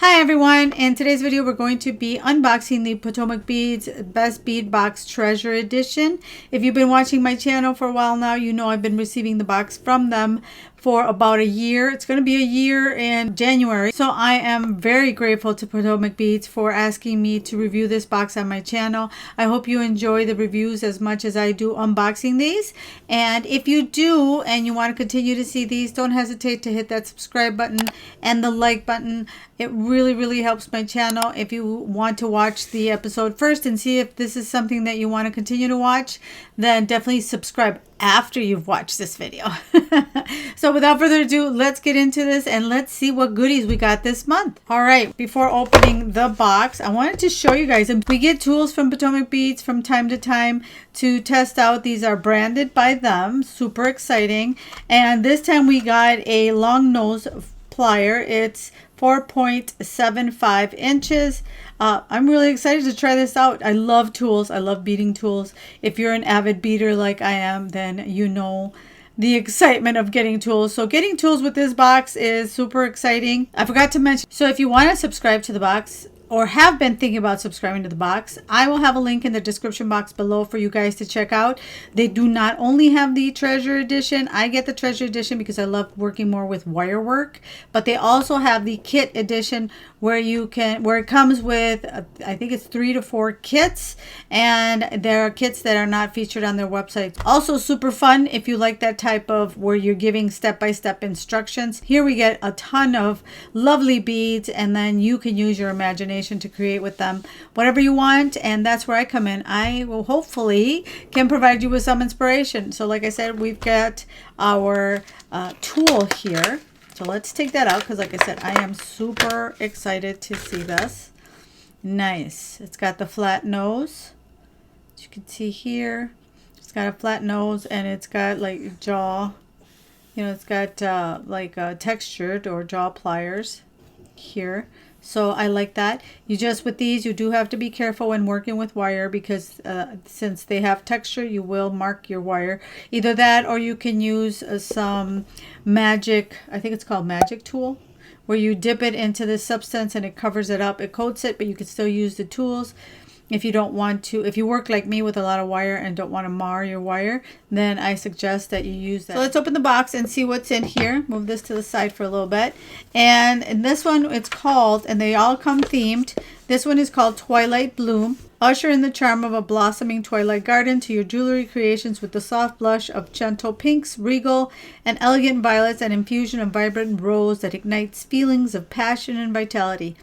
Hi everyone, in today's video we're going to be unboxing the Potomac Beads Best Bead Box Treasure Edition. If you've been watching my channel for a while now, you know I've been receiving the box from them for about a year. It's going to be a year in January. So I am very grateful to Potomac Beads for asking me to review this box on my channel. I hope you enjoy the reviews as much as I do unboxing these. And if you do and you want to continue to see these, don't hesitate to hit that subscribe button and the like button. It really helps my channel. If you want to watch the episode first and see if this is something that you want to continue to watch, then definitely subscribe after you've watched this video. So without further ado, let's get into this and let's see what goodies we got this month. All right, before opening the box, I wanted to show you guys, and we get tools from Potomac Beads from time to time to test out. These are branded by them, super exciting. And this time we got a long nose plier. It's 4.75 inches. I'm really excited to try this out. I love tools. I love beading tools. If you're an avid beader like I am, then you know the excitement of getting tools. So getting tools with this box is super exciting. I forgot to mention, so if you want to subscribe to the box or have been thinking about subscribing to the box, I will have a link in the description box below for you guys to check out. They do not only have the Treasure Edition. I get the Treasure Edition because I love working more with wire work, but they also have the Kit Edition where it comes with, I think it's 3 to 4 kits, and there are kits that are not featured on their website. Also super fun if you like that type of where you're giving step-by-step instructions. Here we get a ton of lovely beads, and then you can use your imagination to create with them whatever you want, and that's where I come in. I will hopefully can provide you with some inspiration. So like I said, we've got our tool here. So let's take that out because like I said, I am super excited to see this. Nice. It's got the flat nose. As you can see here, it's got a flat nose and it's got like jaw. You know, it's got textured or jaw pliers here. So I like that. You just, with these, you do have to be careful when working with wire because since they have texture, you will mark your wire. Either that or you can use some magic, I think it's called magic tool, where you dip it into this substance and it covers it up. It coats it, but you can still use the tools. If you don't want to, if you work like me with a lot of wire and don't want to mar your wire, then I suggest that you use that. So let's open the box and see what's in here. Move this to the side for a little bit. And in this one, it's called, and they all come themed, this one is called Twilight Bloom. Usher in the charm of a blossoming twilight garden to your jewelry creations with the soft blush of gentle pinks, regal and elegant violets, and infusion of vibrant rose that ignites feelings of passion and vitality.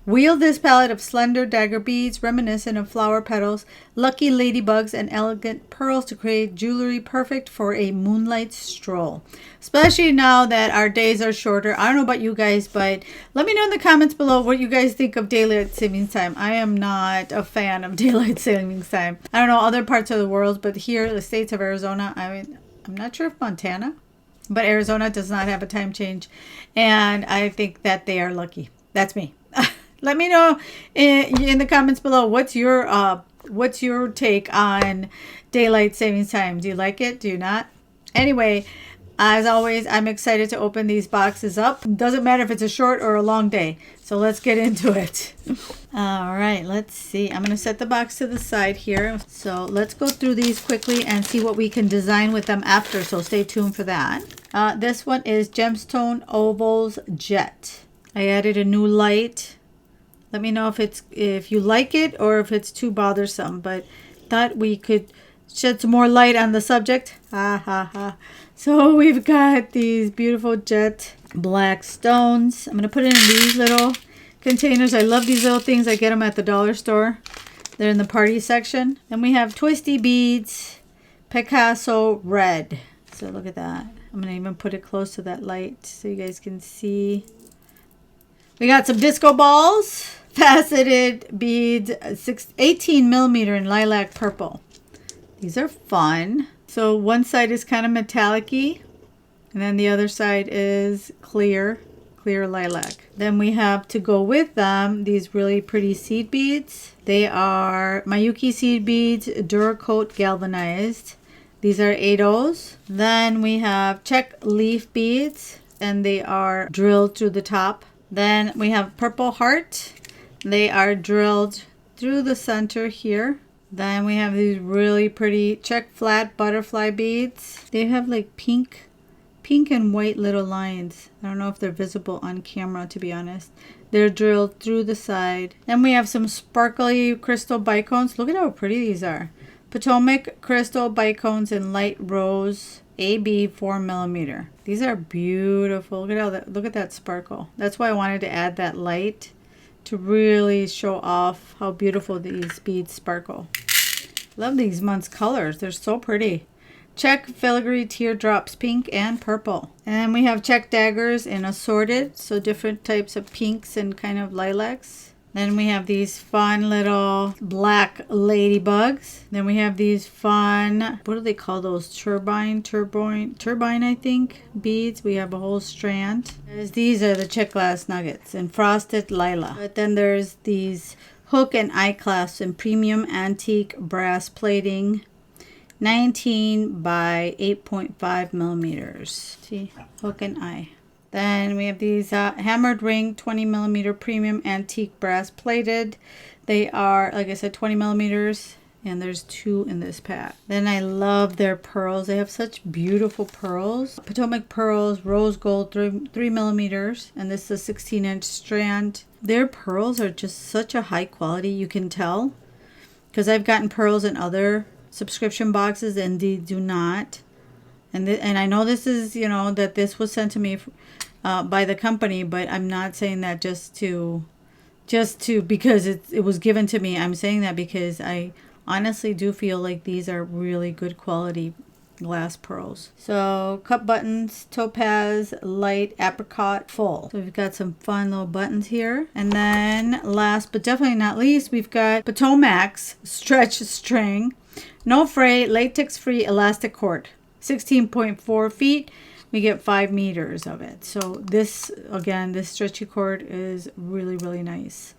Wield this palette of slender dagger beads reminiscent of flower petals, lucky ladybugs, and elegant pearls to create jewelry perfect for a moonlight stroll. Especially now that our days are shorter. I don't know about you guys, but let me know in the comments below what you guys think of daylight savings time. I am not a fan of daylight savings time. I don't know other parts of the world, but here, the states of Arizona, I mean, I'm not sure if Montana, but Arizona does not have a time change, and I think that they are lucky. That's me. Let me know in the comments below what's your take on daylight savings time. Do you like it? Do you not? Anyway, as always, I'm excited to open these boxes up. Doesn't matter if it's a short or a long day. So let's get into it. All right, let's see. I'm going to set the box to the side here. So let's go through these quickly and see what we can design with them after. So stay tuned for that. This one is Gemstone Ovals Jet. I added a new light. Let me know if you like it or if it's too bothersome, but thought we could shed some more light on the subject. Ha ha ha. So we've got these beautiful jet black stones. I'm going to put it in these little containers. I love these little things. I get them at the dollar store. They're in the party section. Then we have Twisty Beads Picasso Red. So look at that. I'm going to even put it close to that light so you guys can see. We got some disco balls, faceted beads, 18 millimeter in lilac purple. These are fun. So one side is kind of metallic-y, and then the other side is clear lilac. Then we have, to go with them, these really pretty seed beads. They are Mayuki seed beads, Duracoat galvanized. These are 8/0s. Then we have check leaf beads, and they are drilled through the top. Then we have purple heart. They are drilled through the center here. Then we have these really pretty check flat butterfly beads. They have like pink and white little lines. I don't know if they're visible on camera, to be honest. They're drilled through the side. Then we have some sparkly crystal bicones. Look at how pretty these are. Potomac crystal bicones in light rose, AB 4mm. These are beautiful. Look at that sparkle. That's why I wanted to add that light to really show off how beautiful these beads sparkle. Love these month's colors. They're so pretty. Check filigree teardrops, pink and purple. And we have check daggers in assorted, so different types of pinks and kind of lilacs. Then we have these fun little black ladybugs. Then we have these fun, what do they call those? Turbine, I think, beads. We have a whole strand. These are the check glass nuggets in frosted lilac. But then there's these hook and eye clasps in premium antique brass plating. 19 by 8.5 millimeters. See, hook and eye. Then we have these hammered ring 20 millimeter premium antique brass plated. They are, like I said, 20 millimeters, and there's 2 in this pack. Then I love their pearls. They have such beautiful pearls. Potomac pearls, rose gold 3 millimeters, and this is a 16-inch strand. Their pearls are just such a high quality. You can tell, because I've gotten pearls in other subscription boxes and they do not. And I know this is, you know, that this was sent to me by the company, but I'm not saying that just to because it was given to me. I'm saying that because I honestly do feel like these are really good quality glass pearls. So cup buttons, topaz, light, apricot, full. So we've got some fun little buttons here. And then last but definitely not least, we've got Potomac's stretch string. No fray, latex free elastic cord. 16.4 feet. We get 5 meters of it. So this, again, this stretchy cord is really, really nice.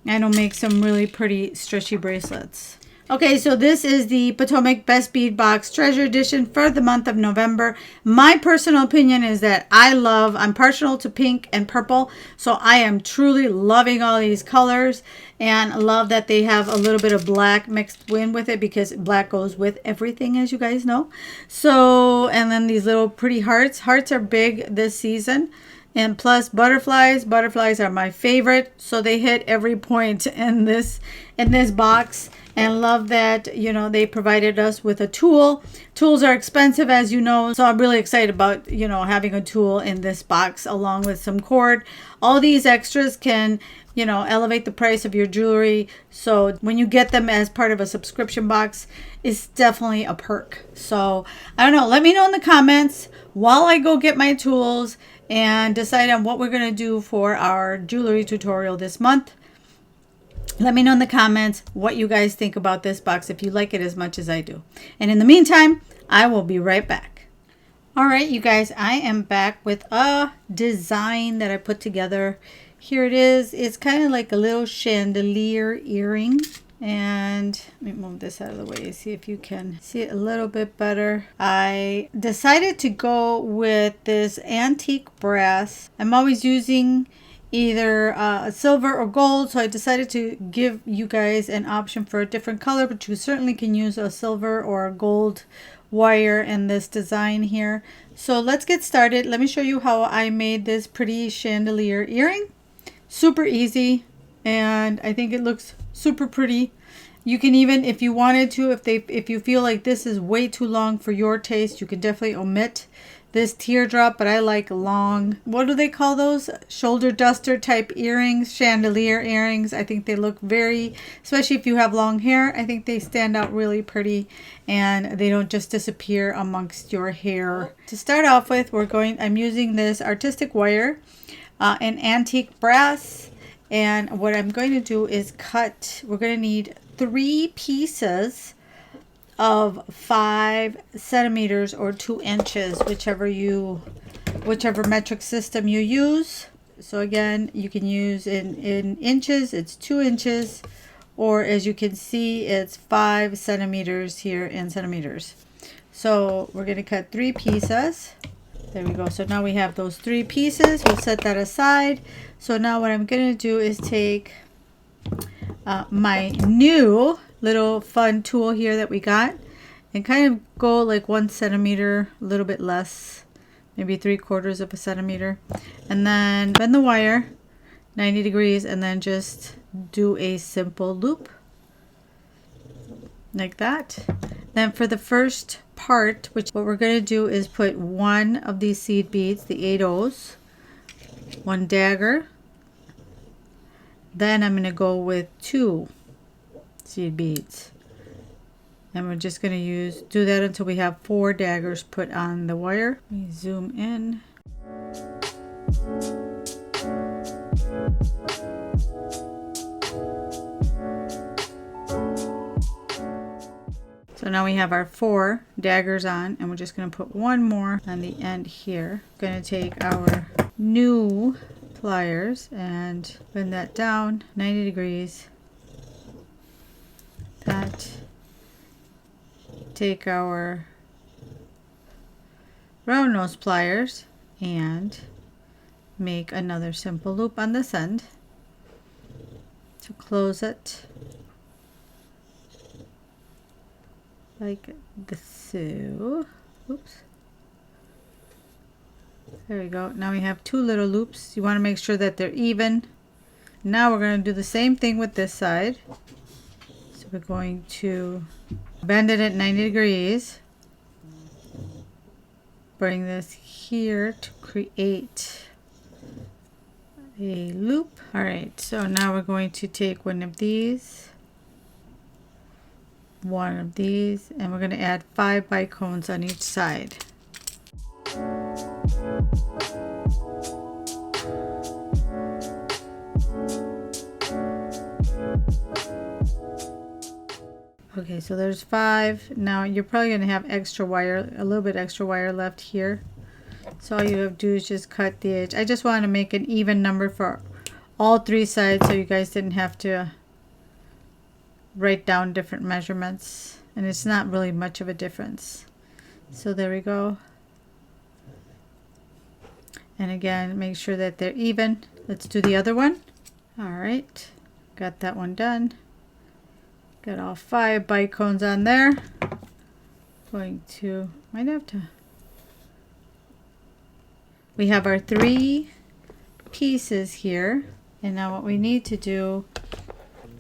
And it'll make some really pretty stretchy bracelets. Okay, so this is the Potomac Best Bead Box Treasure Edition for the month of November. My personal opinion is that I'm partial to pink and purple. So I am truly loving all these colors and love that they have a little bit of black mixed in with it because black goes with everything, as you guys know. So, and then these little pretty hearts. Hearts are big this season. And plus butterflies. Butterflies are my favorite. So they hit every point in this box. And love that, you know, they provided us with a tool. Tools are expensive, as you know. So I'm really excited about, you know, having a tool in this box along with some cord. All these extras can, you know, elevate the price of your jewelry. So when you get them as part of a subscription box, it's definitely a perk. So I don't know. Let me know in the comments while I go get my tools and decide on what we're going to do for our jewelry tutorial this month. Let me know in the comments what you guys think about this box, if you like it as much as I do. And in the meantime, I will be right back. All right, you guys, I am back with a design that I put together. Here it is. It's kind of like a little chandelier earring. And let me move this out of the way, see if you can see it a little bit better. I decided to go with this antique brass. I'm always using either silver or gold, so I decided to give you guys an option for a different color, but you certainly can use a silver or a gold wire in this design here. So let's get started. Let me show you how I made this pretty chandelier earring. Super easy, and I think it looks super pretty. You can even, if you wanted to, if you feel like this is way too long for your taste, you can definitely omit this teardrop, but I like long, what do they call those? Shoulder duster type earrings, chandelier earrings. I think they look very, especially if you have long hair, I think they stand out really pretty and they don't just disappear amongst your hair. To start off with, I'm using this artistic wire in antique brass. And what I'm going to do is we're going to need 3 pieces of 5 centimeters or 2 inches, whichever metric system you use. So again, you can use in inches, it's 2 inches, or as you can see, it's 5 centimeters here in centimeters. So we're going to cut 3 pieces. There we go. So now we have those 3 pieces. We'll set that aside. So now what I'm going to do is take my new little fun tool here that we got and kind of go like 1 centimeter, a little bit less, maybe 3/4 of a centimeter, and then bend the wire 90 degrees and then just do a simple loop like that. Then for the first part, which what we're going to do is put 1 of these seed beads, the 8 O's, 1 dagger. Then I'm going to go with 2 seed beads. And we're just going to do that until we have 4 daggers put on the wire. Let me zoom in. So now we have our 4 daggers on, and we're just going to put 1 more on the end here. Going to take our new pliers and bend that down 90 degrees. That. Take our round nose pliers and make another simple loop on this end to close it like so. Oops. There we go. Now we have 2 little loops. You want to make sure that they're even. Now we're going to do the same thing with this side. So we're going to bend it at 90 degrees. Bring this here to create a loop. Alright, so now we're going to take 1 of these, 1 of these, and we're going to add 5 bicones on each side. Okay, so there's 5. Now you're probably going to have extra wire, a little bit extra wire left here. So all you have to do is just cut the edge. I just want to make an even number for all 3 sides so you guys didn't have to write down different measurements. And it's not really much of a difference. So there we go. And again, make sure that they're even. Let's do the other one. Alright, got that one done. Got all 5 bicones on there. Might have to. We have our 3 pieces here. And now what we need to do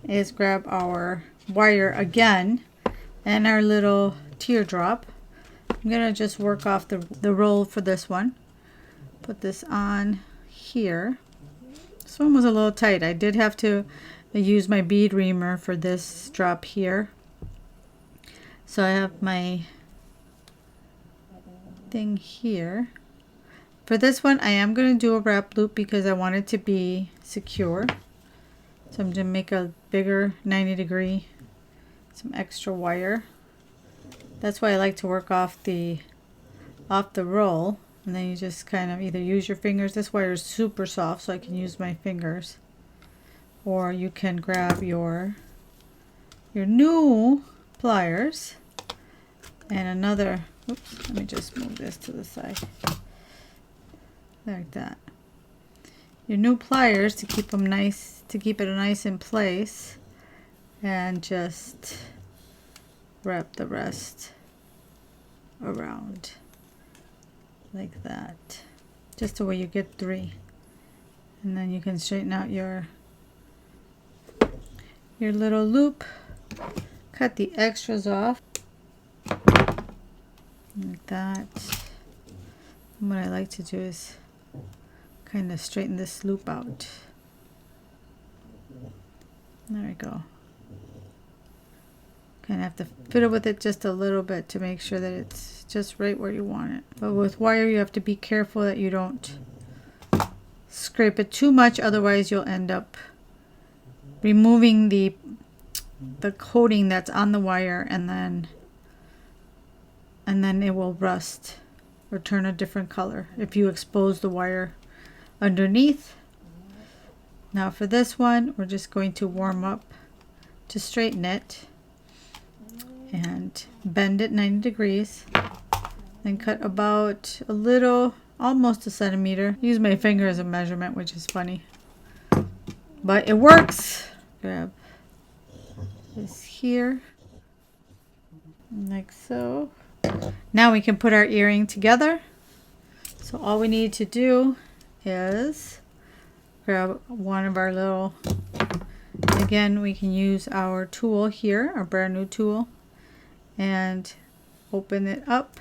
is grab our wire again and our little teardrop. I'm going to just work off the roll for this one. Put this on here. This one was a little tight. I did have to use my bead reamer for this drop here. So I have my thing here. For this one I am going to do a wrap loop because I want it to be secure. So I'm going to make a bigger 90 degree, some extra wire. That's why I like to work off the roll, and then you just kind of either use your fingers. This wire is super soft, so I can use my fingers. Or you can grab your new pliers and another, oops, let me just move this to the side. Like that. Your new pliers to keep them nice, to keep it nice in place, and just wrap the rest around like that. Just the way you get 3. And then you can straighten out your little loop, cut the extras off like that. And what I like to do is kind of straighten this loop out. There we go. Kind of have to fiddle with it just a little bit to make sure that it's just right where you want it. But with wire you have to be careful that you don't scrape it too much, otherwise you'll end up removing the coating that's on the wire, and then it will rust or turn a different color if you expose the wire underneath. Now for this one, we're just going to warm up to straighten it and bend it 90 degrees and cut about a little, almost a centimeter. Use my finger as a measurement, which is funny, but it works. Grab this here, like so. Now we can put our earring together. So all we need to do is grab one of our little, again, we can use our tool here, our brand new tool, and open it up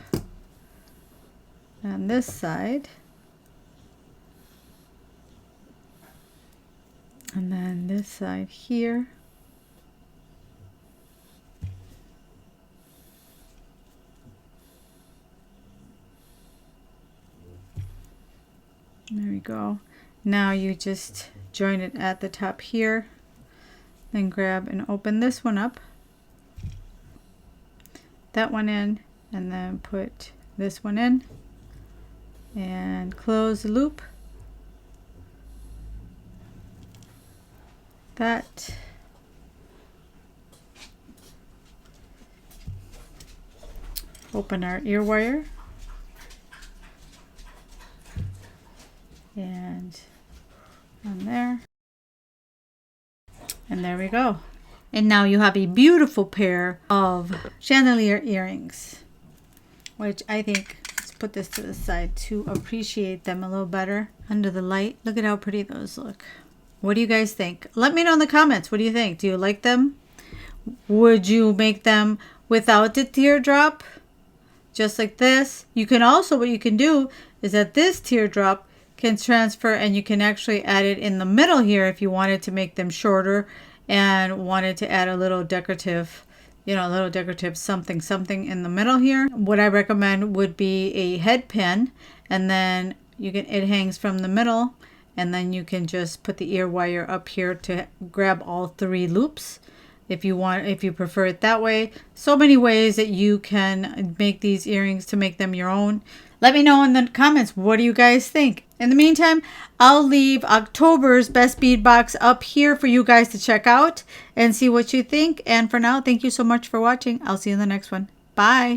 on this side. And then this side here. There we go. Now you just join it at the top here. Then grab and open this one up. That one in, and then put this one in. And close the loop. That. Open our ear wire. And on there. And there we go. And now you have a beautiful pair of chandelier earrings, which I think, let's put this to the side to appreciate them a little better under the light. Look at how pretty those look. What do you guys think? Let me know in the comments. What do you think? Do you like them? Would you make them without the teardrop? Just like this. You can also, what you can do is that this teardrop can transfer, and you can actually add it in the middle here if you wanted to make them shorter and wanted to add a little decorative, you know, a little decorative something in the middle here. What I recommend would be a head pin, and then you can, it hangs from the middle, and then you can just put the ear wire up here to grab all 3 loops if you want, if you prefer it that way. So many ways that you can make these earrings to make them your own. Let me know in the comments, what do you guys think? In the meantime, I'll leave October's best bead box up here for you guys to check out and see what you think. And for now, thank you so much for watching. I'll see you in the next one. Bye.